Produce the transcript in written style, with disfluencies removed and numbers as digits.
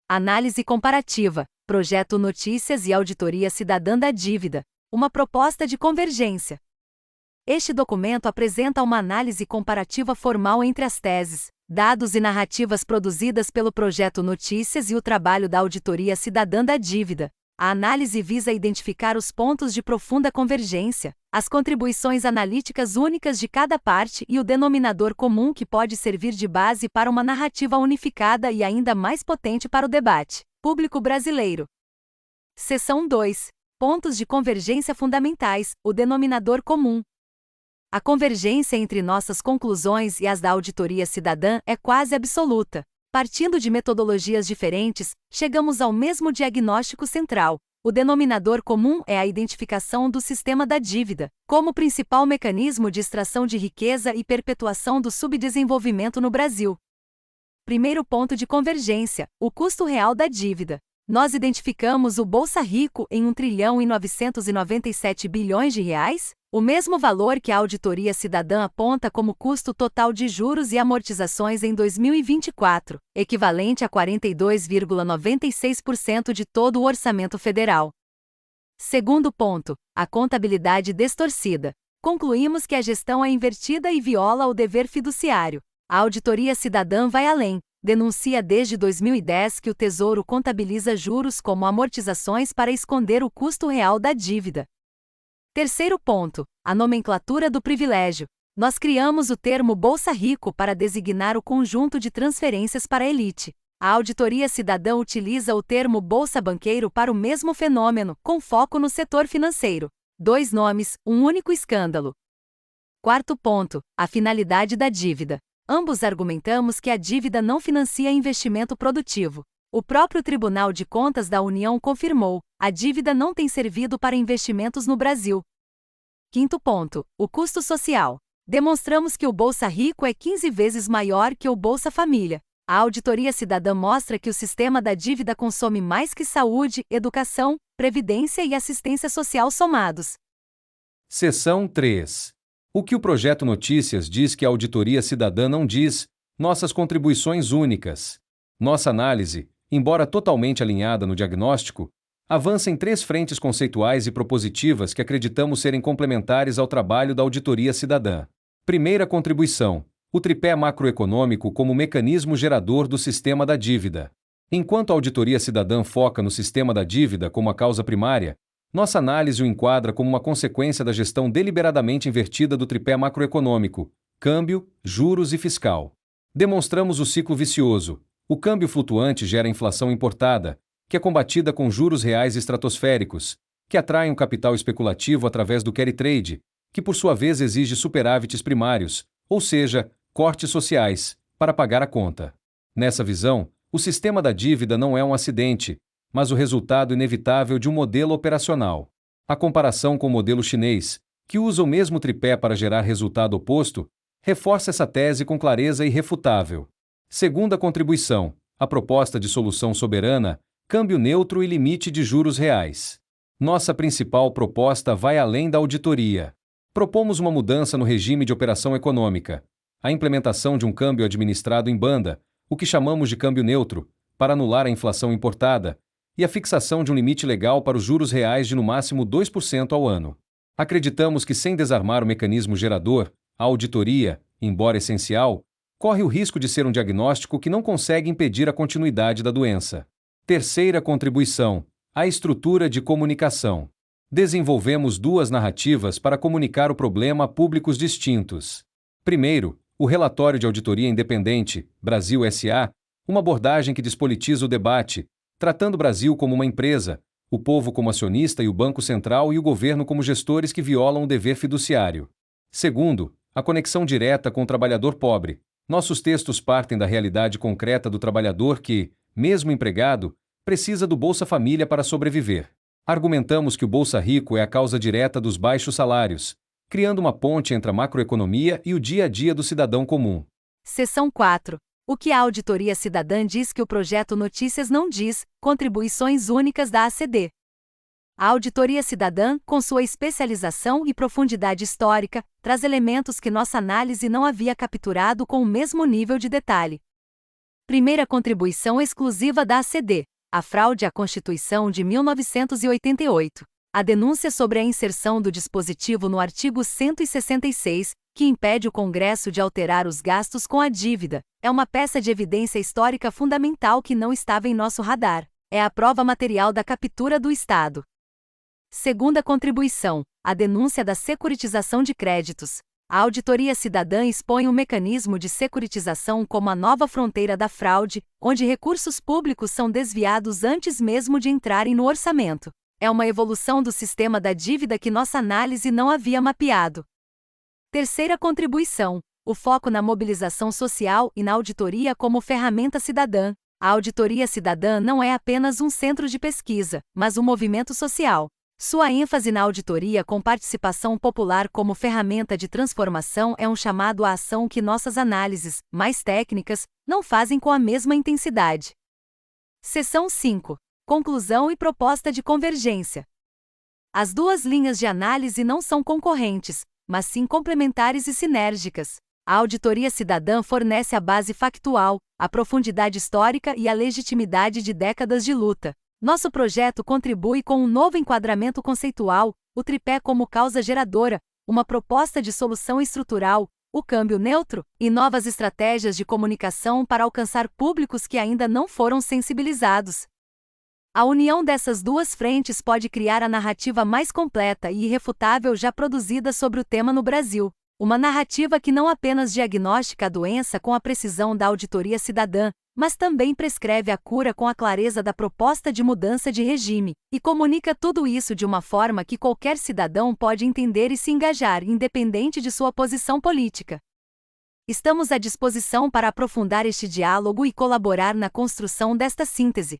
Análise comparativa, Projeto Notícias e Auditoria Cidadã da Dívida, uma proposta de convergência. Este documento apresenta uma análise comparativa formal entre as teses, dados e narrativas produzidas pelo Projeto Notícias e o trabalho da Auditoria Cidadã da Dívida. A análise visa identificar os pontos de profunda convergência, as contribuições analíticas únicas de cada parte e o denominador comum que pode servir de base para uma narrativa unificada e ainda mais potente para o debate público brasileiro. Seção 2. Pontos de convergência fundamentais, o denominador comum. A convergência entre nossas conclusões e as da Auditoria Cidadã é quase absoluta. Partindo de metodologias diferentes, chegamos ao mesmo diagnóstico central. O denominador comum é a identificação do sistema da dívida, como principal mecanismo de extração de riqueza e perpetuação do subdesenvolvimento no Brasil. Primeiro ponto de convergência, o custo real da dívida. Nós identificamos o Bolsa Rico em 1.997 bilhões de reais, o mesmo valor que a Auditoria Cidadã aponta como custo total de juros e amortizações em 2024, equivalente a 42,96% de todo o orçamento federal. Segundo ponto, a contabilidade distorcida. Concluímos que a gestão é invertida e viola o dever fiduciário. A Auditoria Cidadã vai além. Denuncia desde 2010 que o Tesouro contabiliza juros como amortizações para esconder o custo real da dívida. Terceiro ponto, a nomenclatura do privilégio. Nós criamos o termo Bolsa Rico para designar o conjunto de transferências para a elite. A Auditoria Cidadã utiliza o termo Bolsa Banqueiro para o mesmo fenômeno, com foco no setor financeiro. Dois nomes, um único escândalo. Quarto ponto, a finalidade da dívida. Ambos argumentamos que a dívida não financia investimento produtivo. O próprio Tribunal de Contas da União confirmou: a dívida não tem servido para investimentos no Brasil. Quinto ponto, o custo social. Demonstramos que o Bolsa Rico é 15 vezes maior que o Bolsa Família. A Auditoria Cidadã mostra que o sistema da dívida consome mais que saúde, educação, previdência e assistência social somados. Seção 3. O que o Projeto Notícias diz que a Auditoria Cidadã não diz, nossas contribuições únicas. Nossa análise, embora totalmente alinhada no diagnóstico, avança em 3 frentes conceituais e propositivas que acreditamos serem complementares ao trabalho da Auditoria Cidadã. Primeira contribuição, o tripé macroeconômico como mecanismo gerador do sistema da dívida. Enquanto a Auditoria Cidadã foca no sistema da dívida como a causa primária, nossa análise o enquadra como uma consequência da gestão deliberadamente invertida do tripé macroeconômico, câmbio, juros e fiscal. Demonstramos o ciclo vicioso. O câmbio flutuante gera inflação importada, que é combatida com juros reais estratosféricos, que atraem o capital especulativo através do carry trade, que por sua vez exige superávites primários, ou seja, cortes sociais, para pagar a conta. Nessa visão, o sistema da dívida não é um acidente, mas o resultado inevitável de um modelo operacional. A comparação com o modelo chinês, que usa o mesmo tripé para gerar resultado oposto, reforça essa tese com clareza irrefutável. Segunda contribuição, a proposta de solução soberana, câmbio neutro e limite de juros reais. Nossa principal proposta vai além da auditoria. Propomos uma mudança no regime de operação econômica, a implementação de um câmbio administrado em banda, o que chamamos de câmbio neutro, para anular a inflação importada, e a fixação de um limite legal para os juros reais de no máximo 2% ao ano. Acreditamos que sem desarmar o mecanismo gerador, a auditoria, embora essencial, corre o risco de ser um diagnóstico que não consegue impedir a continuidade da doença. Terceira contribuição, a estrutura de comunicação. Desenvolvemos 2 narrativas para comunicar o problema a públicos distintos. Primeiro, o relatório de auditoria independente, Brasil S.A., uma abordagem que despolitiza o debate, tratando o Brasil como uma empresa, o povo como acionista e o Banco Central e o governo como gestores que violam o dever fiduciário. Segundo, a conexão direta com o trabalhador pobre. Nossos textos partem da realidade concreta do trabalhador que, mesmo empregado, precisa do Bolsa Família para sobreviver. Argumentamos que o Bolsa Rico é a causa direta dos baixos salários, criando uma ponte entre a macroeconomia e o dia a dia do cidadão comum. Seção 4. O que a Auditoria Cidadã diz que o Projeto Notícias não diz, contribuições únicas da ACD. A Auditoria Cidadã, com sua especialização e profundidade histórica, traz elementos que nossa análise não havia capturado com o mesmo nível de detalhe. Primeira contribuição exclusiva da ACD. A fraude à Constituição de 1988. A denúncia sobre a inserção do dispositivo no artigo 166, que impede o Congresso de alterar os gastos com a dívida, é uma peça de evidência histórica fundamental que não estava em nosso radar. É a prova material da captura do Estado. Segunda contribuição, a denúncia da securitização de créditos. A Auditoria Cidadã expõe o mecanismo de securitização como a nova fronteira da fraude, onde recursos públicos são desviados antes mesmo de entrarem no orçamento. É uma evolução do sistema da dívida que nossa análise não havia mapeado. Terceira contribuição, o foco na mobilização social e na auditoria como ferramenta cidadã. A Auditoria Cidadã não é apenas um centro de pesquisa, mas um movimento social. Sua ênfase na auditoria com participação popular como ferramenta de transformação é um chamado à ação que nossas análises, mais técnicas, não fazem com a mesma intensidade. Seção 5. Conclusão e proposta de convergência. As duas linhas de análise não são concorrentes, mas sim complementares e sinérgicas. A Auditoria Cidadã fornece a base factual, a profundidade histórica e a legitimidade de décadas de luta. Nosso projeto contribui com um novo enquadramento conceitual, o tripé como causa geradora, uma proposta de solução estrutural, o câmbio neutro, e novas estratégias de comunicação para alcançar públicos que ainda não foram sensibilizados. A união dessas duas frentes pode criar a narrativa mais completa e irrefutável já produzida sobre o tema no Brasil. Uma narrativa que não apenas diagnostica a doença com a precisão da auditoria cidadã, mas também prescreve a cura com a clareza da proposta de mudança de regime, e comunica tudo isso de uma forma que qualquer cidadão pode entender e se engajar, independente de sua posição política. Estamos à disposição para aprofundar este diálogo e colaborar na construção desta síntese.